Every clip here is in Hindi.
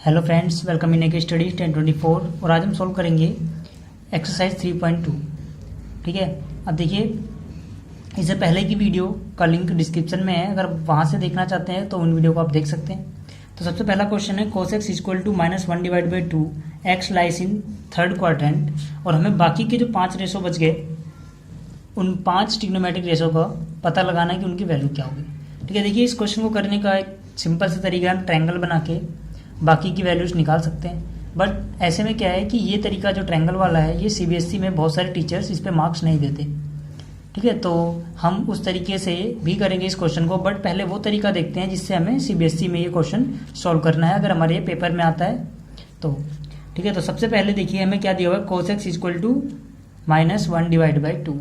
हेलो फ्रेंड्स, वेलकम इन एक स्टडी 1024 और आज हम सॉल्व करेंगे एक्सरसाइज 3.2। ठीक है, अब देखिए इससे पहले की वीडियो का लिंक डिस्क्रिप्शन में है, अगर वहाँ से देखना चाहते हैं तो उन वीडियो को आप देख सकते हैं। तो सबसे पहला क्वेश्चन है cos x equal to -1/2 x lies in third quadrant, और हमें बाकी के जो 5 रेशो बच गए उन 5 ट्रिग्नोमेट्रिक रेशो का पता लगाना है कि उनकी वैल्यू क्या होगी। ठीक है, देखिए इस क्वेश्चन को करने का एक सिंपल सा तरीका है, हम ट्रायंगल बना के बाकी की वैल्यूज निकाल सकते हैं। बट ऐसे में क्या है कि ये तरीका जो ट्रायंगल वाला है ये सीबीएसई में बहुत सारे टीचर्स इस पे मार्क्स नहीं देते। ठीक है, तो हम उस तरीके से भी करेंगे इस क्वेश्चन को, बट पहले वो तरीका देखते हैं जिससे हमें सीबीएसई में ये क्वेश्चन सॉल्व करना है, अगर हमारे ये पेपर में आता है तो। ठीक है, तो सबसे पहले देखिए हमें क्या दिया हुआ है, cos x इक्वल टू -1/2।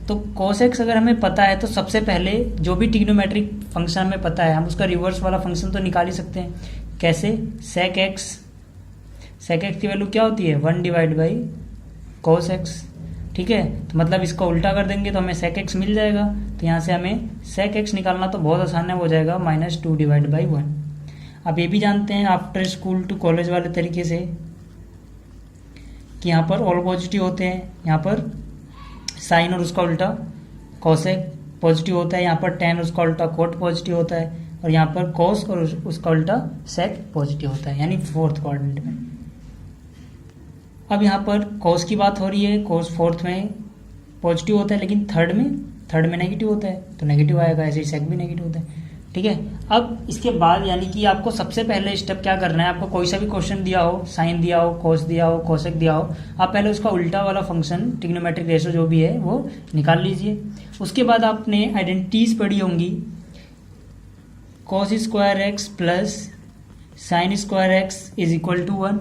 तो cos x अगर हमें पता है तो सबसे पहले जो भी ट्रिग्नोमेट्रिक फंक्शन हमें पता है हम उसका रिवर्स वाला फंक्शन तो निकाल ही सकते हैं। कैसे? sec x की वैल्यू क्या होती है 1/cos x। ठीक है, तो मतलब इसका उल्टा कर देंगे तो हमें sec x मिल जाएगा। तो यहाँ से हमें sec x निकालना तो बहुत आसान है, हो जाएगा -2/1। आप ये भी जानते हैं आफ्टर स्कूल टू कॉलेज वाले तरीके से कि यहाँ पर ऑल पॉजिटिव होते हैं, यहाँ पर साइन और उसका उल्टा कॉसेक पॉजिटिव होता है, यहाँ पर टेन उसका उल्टा कोट पॉजिटिव होता है, और यहाँ पर कॉस और उसका उल्टा सेक पॉजिटिव होता है, यानी फोर्थ क्वाड्रेंट में। अब यहाँ पर कॉस की बात हो रही है, कॉस फोर्थ में पॉजिटिव होता है लेकिन थर्ड में नेगेटिव होता है, तो नेगेटिव आएगा, ऐसे ही सेक भी नेगेटिव होता है। ठीक है, अब इसके बाद यानी कि आपको सबसे पहले स्टेप क्या करना है, आपको कोई सा भी क्वेश्चन दिया हो, साइन दिया हो, कॉस दिया हो, कोसेक दिया हो, आप पहले उसका उल्टा वाला फंक्शन ट्रिग्नोमेट्रिक रेशो जो भी है वो निकाल लीजिए। उसके बाद आपने आइडेंटिटीज पढ़ी होंगी, cos square x plus sine square x is equal to 1।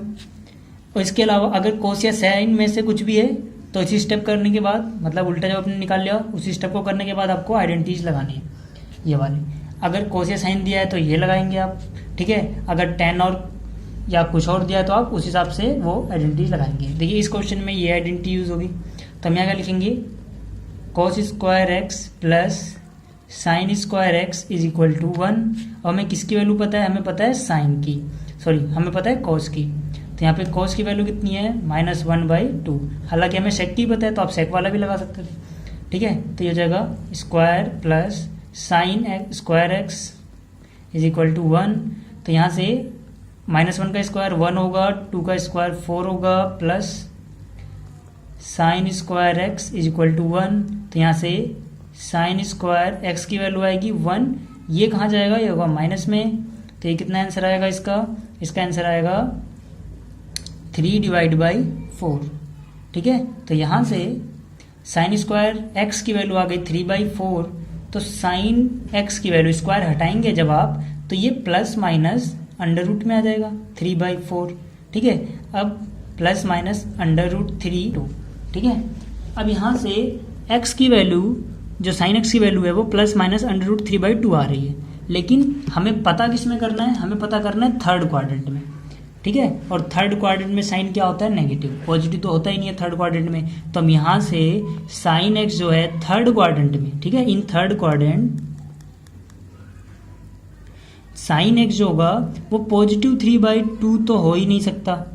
और इसके अलावा अगर cos या साइन में से कुछ भी है तो इसी स्टेप करने के बाद, मतलब उल्टा जब आपने निकाल लिया उसी स्टेप को करने के बाद आपको आइडेंटिटीज लगानी है ये वाली। अगर cos या साइन दिया है तो ये लगाएंगे आप। ठीक है, अगर टेन और या कुछ और दिया है तो आप उस हिसाब से वो आइडेंटिटीज लगाएंगे। देखिए इस क्वेश्चन में ये आइडेंटिटी यूज होगी, तो हम यहाँ क्या लिखेंगे, cos square x plus sine square x is equal to 1। और हमें किसकी वैल्यू पता है, हमें पता है साइन की, हमें पता है cos की। तो यहाँ पे cos की वैल्यू कितनी है -1/2। हालांकि हमें सेक की पता है तो आप सेक वाला भी लगा सकते थे। ठीक है, तो ये हो जाएगा square plus sine square x is equal to 1। तो यहाँ से -1 का स्क्वायर 1 होगा, 2 का स्क्वायर 4 होगा, plus sine square x is equal to 1। तो यहाँ से साइन स्क्वायर एक्स की वैल्यू आएगी 1, ये कहाँ जाएगा, ये होगा माइनस में। तो ये कितना आंसर आएगा इसका आंसर आएगा 3/4। ठीक है, तो यहाँ से साइन स्क्वायर एक्स की वैल्यू आ गई 3/4। तो साइन एक्स की वैल्यू स्क्वायर हटाएंगे जब आप, तो ये प्लस माइनस अंडर रूट में आ जाएगा 3/4। ठीक है, अब प्लस माइनस √3। ठीक है, अब यहाँ से एक्स की वैल्यू जो साइन एक्स की वैल्यू है वो प्लस माइनस √3/2 आ रही है, लेकिन हमें पता किस में करना है, हमें पता करना है थर्ड क्वाड्रेंट में। ठीक है, और थर्ड क्वाड्रेंट में साइन क्या होता है, नेगेटिव, पॉजिटिव तो होता ही नहीं है थर्ड क्वाड्रेंट में। तो हम यहाँ से साइन एक्स जो है थर्ड क्वाड्रेंट में, ठीक है, इन थर्ड क्वाड्रेंट साइन एक्स जो होगा वो पॉजिटिव 3/2 तो हो ही नहीं सकता।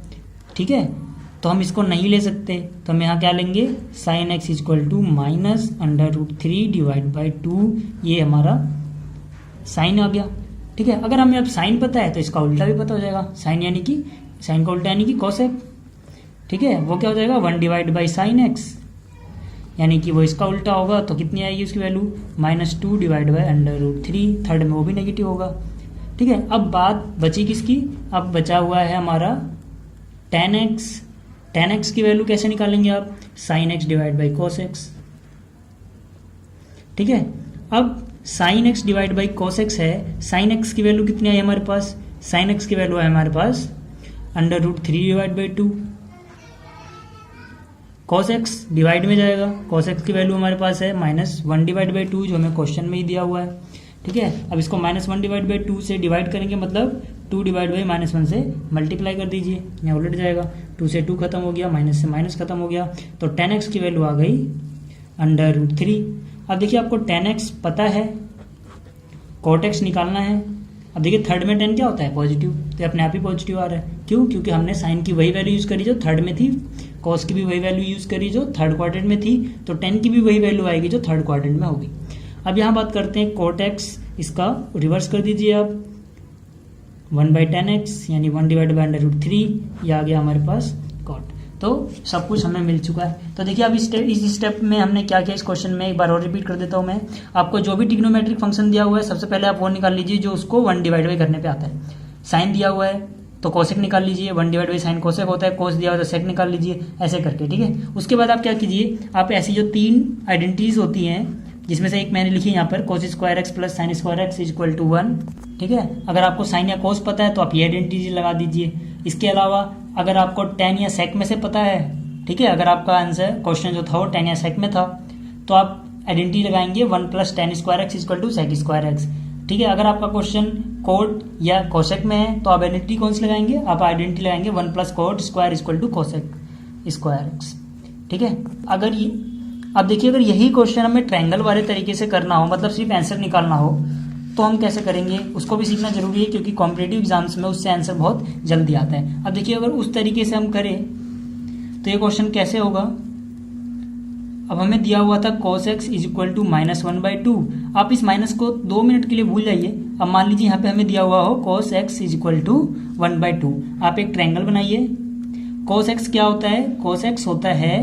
ठीक है, तो हम इसको नहीं ले सकते, तो हम यहाँ क्या लेंगे, sine x is equal to -√3/2। ये हमारा साइन आ गया। ठीक है, अगर हमें अब साइन पता है तो इसका उल्टा भी पता हो जाएगा, साइन का उल्टा यानी कि कॉसेक। ठीक है, वो क्या हो जाएगा 1/sin x, यानी कि वो इसका उल्टा होगा, तो कितनी आएगी उसकी वैल्यू -2/√3। थर्ड में वो भी नेगेटिव होगा। ठीक है, अब बात बची किसकी, अब बचा हुआ है हमारा tan x की वैल्यू कैसे निकालेंगे आप, sin x/cos x। ठीक है, अब sin x /cos x है, sin x की वैल्यू कितनी आई हमारे पास, sin x की वैल्यू है हमारे पास √3/2। cos x डिवाइड में जाएगा, cos x की वैल्यू हमारे पास है -1/2 जो हमें क्वेश्चन में ही दिया हुआ है। ठीक है, अब इसको -1/2 से डिवाइड करेंगे, मतलब 2/-1 से मल्टीप्लाई कर दीजिए, यहाँ उलट जाएगा, 2 से 2 खत्म हो गया, माइनस से माइनस खत्म हो गया, तो tan x की वैल्यू आ गई √3। अब देखिए आपको tan x पता है, cot x निकालना है, अब देखिए थर्ड में 10 क्या होता है पॉजिटिव, तो अपने आप ही पॉजिटिव आ रहा है। क्यों? क्योंकि हमने साइन की वही वैल्यू यूज़ करी जो थर्ड में थी, कॉस की भी वही वैल्यू यूज़ करी जो थर्ड क्वाड्रेंट में थी, तो 10 की भी वही वैल्यू आएगी जो थर्ड क्वाड्रेंट में होगी। अब यहाँ बात करते हैं कोट एक्स, इसका रिवर्स कर दीजिए आप 1/10x यानी 1/√3, ये आ गया हमारे पास कॉट। तो सब कुछ हमें मिल चुका है। तो देखिए अब इस स्टेप में हमने क्या किया इस क्वेश्चन में, एक बार और रिपीट कर देता हूँ मैं आपको। जो भी ट्रिग्नोमेट्रिक फंक्शन दिया हुआ है सबसे पहले आप वो निकाल लीजिए जो उसको 1/बाई करने पे आता है। साइन दिया हुआ है तो कोसेक निकाल लीजिए, 1/बाई साइन कोसेक होता है, कोस दिया हुआ तो सेक निकाल लीजिए, ऐसे करके, ठीक है। उसके बाद आप क्या कीजिए, आप ऐसी जो 3 आइडेंटिटीज होती हैं जिसमें से एक मैंने लिखी यहाँ पर cos square x plus sine square x equal to 1, ठीक है। अगर आपको साइन या कोस पता है तो आप ये आइडेंटिटी लगा दीजिए। इसके अलावा अगर आपको tan या sec में से पता है, ठीक है, अगर आपका आंसर क्वेश्चन जो था वो tan या sec में था तो आप आइडेंटिटी लगाएंगे 1 plus tan square x equal to sec square x, ठीक है। अगर आपका क्वेश्चन कोट या कोसेक में है तो आप आइडेंटिटी कौन सी लगाएंगे, आप आइडेंटिटी लगाएंगे 1 plus cot square equal to cosec square x, ठीक है। अगर ये अब देखिए अगर यही क्वेश्चन हमें ट्रायंगल वाले तरीके से करना हो, मतलब सिर्फ आंसर निकालना हो, तो हम कैसे करेंगे उसको भी सीखना जरूरी है, क्योंकि कॉम्पिटिटिव एग्जाम्स में उससे आंसर बहुत जल्दी आता है। अब देखिए अगर उस तरीके से हम करें तो ये क्वेश्चन कैसे होगा। अब हमें दिया हुआ था cos x is equal to -1/2, आप इस माइनस को 2 मिनट के लिए भूल जाइए। अब मान लीजिए यहाँ पे हमें दिया हुआ हो cos x is equal to 1/2, आप एक ट्रायंगल बनाइए। cos x क्या होता है, cos x होता है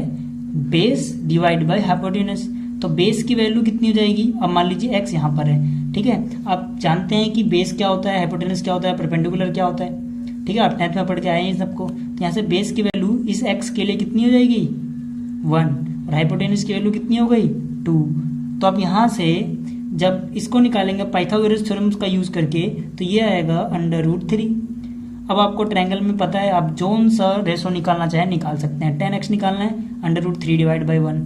बेस डिवाइड बाय हाइपोटेनस, तो बेस की वैल्यू कितनी हो जाएगी। अब मान लीजिए x यहाँ पर है, ठीक है। आप जानते हैं कि बेस क्या होता है, हाइपोटेनस क्या होता है, परपेंडिकुलर क्या होता है, ठीक है, आप 10th में पढ़ के आए हैं इन सबको। तो यहाँ से बेस की वैल्यू इस x के लिए कितनी हो जाएगी 1, और हाइपोटेनस की वैल्यू कितनी हो गई 2। तो आप यहाँ से जब इसको निकालेंगे पाइथागोरस थ्योरम का यूज करके तो ये आएगा √3। अब आपको ट्रायंगल में पता है आप जोन सा रेशो निकालना चाहे निकाल सकते हैं। 10x निकालना है √3 डिवाइड बाई 1,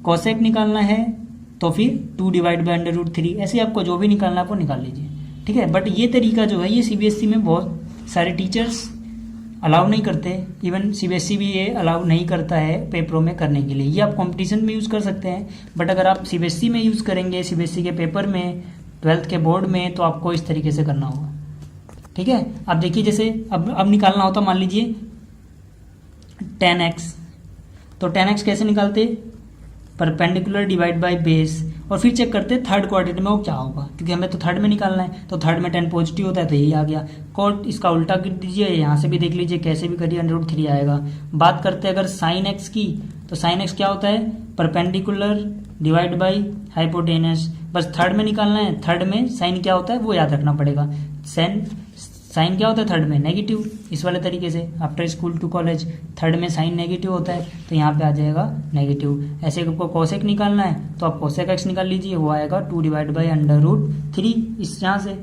कोसेक निकालना है तो फिर 2 डिवाइड बाई √3, ऐसे आपको जो भी निकालना है वो निकाल लीजिए, ठीक है। बट ये तरीका जो है ये सीबीएसई में बहुत सारे टीचर्स अलाउ नहीं करते, इवन सीबीएसई भी ये अलाउ नहीं करता है पेपरों में करने के लिए। ये आप कंपटीशन में यूज़ कर सकते हैं, बट अगर आप सीबीएसई में यूज़ करेंगे, सीबीएसई के पेपर में, 12th के बोर्ड में, तो आपको इस तरीके से करना होगा, ठीक है। अब देखिए जैसे अब निकालना होता मान लीजिए 10x, तो 10x कैसे निकालते, परपेंडिकुलर डिवाइड बाय बेस, और फिर चेक करते थर्ड क्वाड्रेंट में वो क्या होगा, क्योंकि हमें तो थर्ड में निकालना है, तो थर्ड में 10 पॉजिटिव होता है तो यही आ गया। कोट इसका उल्टा कर दीजिए, यहाँ से भी देख लीजिए कैसे भी करिए √3 आएगा। बात करते हैं अगर साइन एक्स की, तो साइन एक्स क्या होता है, परपेंडिकुलर डिवाइड बाई हाइपोटेनस, बस थर्ड में निकालना है। थर्ड में साइन क्या होता है वो याद रखना पड़ेगा। साइन क्या होता है थर्ड में, नेगेटिव। इस वाले तरीके से after school to college third में साइन नेगेटिव होता है तो यहाँ पे आ जाएगा नेगेटिव। ऐसे आपको कोसेक निकालना है तो आप कोसेक एक्स निकाल लीजिए, वो आएगा 2 डिवाइड बाई √3 इस यहाँ से,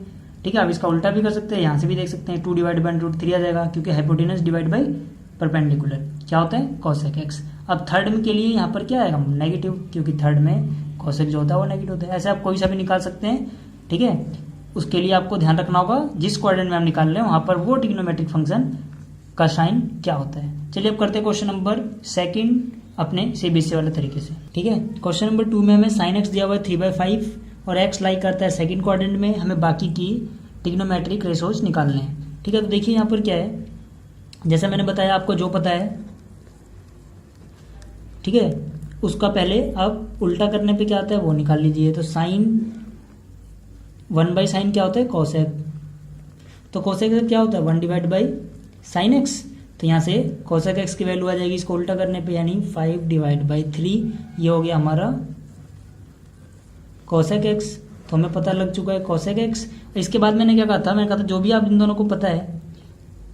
ठीक है। आप इसका उल्टा भी कर सकते हैं, यहाँ से भी देख सकते हैं 2 डिवाइड बाई √3 आ जाएगा, क्योंकि हाइपोटेनस डिवाइड बाई परपेंडिकुलर क्या होता है कोसेक एक्स। अब थर्ड के लिए यहाँ पर क्या आएगा नेगेटिव, क्योंकि थर्ड में कोसेक जो होता है वो नेगेटिव होता है। ऐसे आप कोई सा भी निकाल सकते हैं, ठीक है। उसके लिए आपको ध्यान रखना होगा जिस क्वाड्रेंट में हम निकाल रहे हैं वहां पर वो ट्रिग्नोमेट्रिक फंक्शन का साइन क्या होता है। चलिए अब करते हैं क्वेश्चन नंबर 2 अपने सीबीएसई वाले तरीके से, ठीक है। क्वेश्चन नंबर 2 में हमें साइन एक्स दिया हुआ है 3/5 और एक्स लाई करता है सेकंड क्वाड्रेंट में, हमें बाकी की ट्रिग्नोमेट्रिक रेशोज निकालने हैं, ठीक है। तो देखिए यहाँ पर क्या है, जैसे मैंने बताया आपको जो पता है, ठीक है, उसका पहले आप उल्टा करने पे क्या आता है वो निकाल लीजिए। तो साइन 1/sin क्या होता है कोसेक, तो कोसेक क्या होता है 1 डिवाइड बाई साइन एक्स, तो यहाँ से कोसेक एक्स की वैल्यू आ जाएगी इसको उल्टा करने पे, यानी 5 डिवाइड बाई 3, ये हो गया हमारा कोसेक एक्स। तो हमें पता लग चुका है कोसेक एक्स। इसके बाद मैंने क्या कहा था, मैंने कहा था जो भी आप इन दोनों को पता है,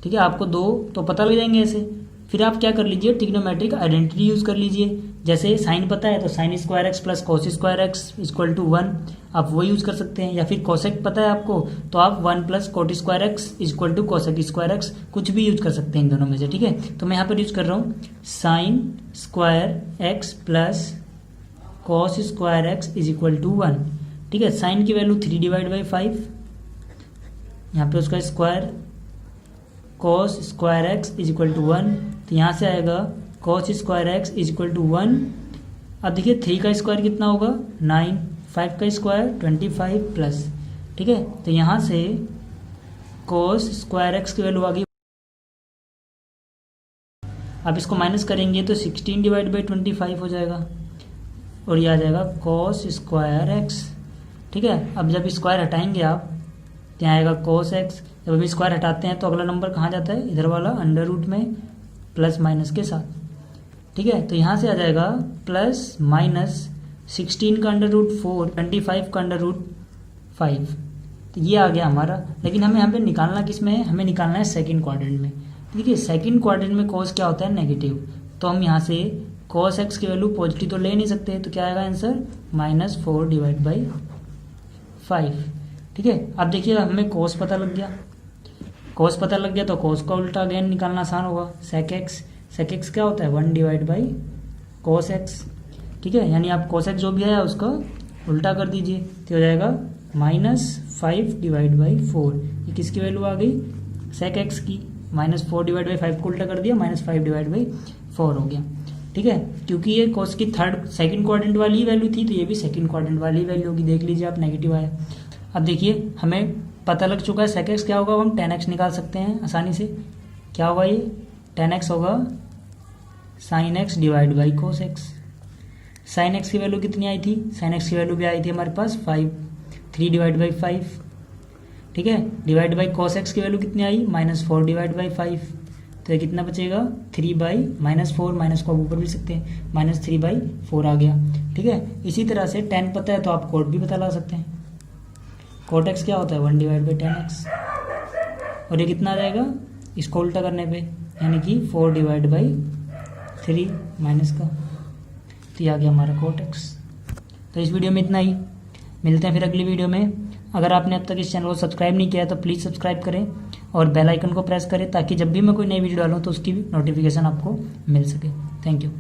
ठीक है, आपको दो तो पता लग जाएंगे ऐसे। फिर आप क्या कर लीजिए ट्रिग्नोमेट्रिक आइडेंटिटी यूज कर लीजिए। जैसे साइन पता है तो sine square x plus cos square x equal to 1, आप वो यूज कर सकते हैं। या फिर कोसेक पता है आपको तो आप 1 plus cot square x equal to cosec square x कुछ भी यूज कर सकते हैं इन दोनों में से, ठीक है। तो मैं यहाँ पर यूज कर रहा हूँ sine square x plus cos square x is equal to 1, ठीक है। साइन की वैल्यू 3 डिवाइड बाई 5, यहाँ पे उसका square, cos square x is equal to 1, तो यहाँ से आएगा cos square x is equal to 1। अब देखिए 3 का स्क्वायर कितना होगा 9, 5 का स्क्वायर 25 प्लस ठीक है, तो यहाँ से कोस स्क्वायर एक्स की वैल्यू आ गई। अब इसको माइनस करेंगे तो 16 डिवाइड बाई 25 हो जाएगा और ये आ जाएगा कोस स्क्वायर एक्स। ठीक है, अब जब स्क्वायर हटाएंगे आप तो यहाँ आएगा कोस एक्स। जब अभी स्क्वायर हटाते हैं तो अगला नंबर कहाँ जाता है, इधर वाला अंडर रूट में प्लस माइनस के साथ। ठीक है, तो यहाँ से आ जाएगा प्लस माइनस 16 का अंडर रूट 4, 25 का अंडर रूट 5। तो ये आ गया हमारा। लेकिन हमें यहाँ पे निकालना किस में है, हमें निकालना है सेकंड क्वाड्रेंट में। ठीक है, सेकंड क्वाड्रेंट में कोस क्या होता है, नेगेटिव। तो हम यहाँ से कोस एक्स की वैल्यू पॉजिटिव तो ले नहीं सकते, तो क्या आएगा आंसर, -4 डिवाइड बाई 5। ठीक है, अब देखिए हमें कोस पता लग गया। कोस पता लग गया तो कोस का उल्टा अगेन निकालना आसान होगा। सेक एक्स क्या होता है, 1 डिवाइड बाई कोस एक्स। ठीक है, यानी आप कोस एक्स जो भी है उसका उल्टा कर दीजिए तो हो जाएगा -5 डिवाइड बाई 4। ये किसकी वैल्यू आ गई, सेक एक्स की। -4 डिवाइड बाई 5 को उल्टा कर दिया, -5 डिवाइड बाई 4 हो गया। ठीक है, क्योंकि ये कोस की सेकंड क्वाड्रेंट वाली वैल्यू थी तो ये भी सेकंड क्वाड्रेंट वाली वैल्यू होगी। देख लीजिए आप, नेगेटिव आया। अब देखिए हमें पता लग चुका है सेक एक्स क्या होगा, हम tan x निकाल सकते हैं आसानी से। क्या होगा ये, tan x होगा sin x divide by cos x. sin x की वैल्यू कितनी आई थी, sin x की वैल्यू भी आई थी हमारे पास 5, 3 डिवाइड बाई 5। ठीक है, डिवाइड बाई कोस एक्स की वैल्यू कितनी आई, -4 डिवाइड बाई 5। तो ये कितना बचेगा, 3 बाई -4, माइनस को आप ऊपर भी सकते हैं, -3 बाई 4 आ गया। ठीक है, इसी तरह से tan पता है तो आप कोट भी पता लगा सकते हैं। कोट एक्स क्या होता है, 1 डिवाइड बाई tan x। और ये कितना आ जाएगा, इसको उल्टा करने पे, यानी कि 4 डिवाइड बाई 3 माइनस का, तो ये आ गया हमारा कोट एक्स। तो इस वीडियो में इतना ही, मिलते हैं फिर अगली वीडियो में। अगर आपने अब तक इस चैनल को सब्सक्राइब नहीं किया है तो प्लीज़ सब्सक्राइब करें और बेल आइकन को प्रेस करें ताकि जब भी मैं कोई नई वीडियो डालूँ तो उसकी भी नोटिफिकेशन आपको मिल सके। Thank you.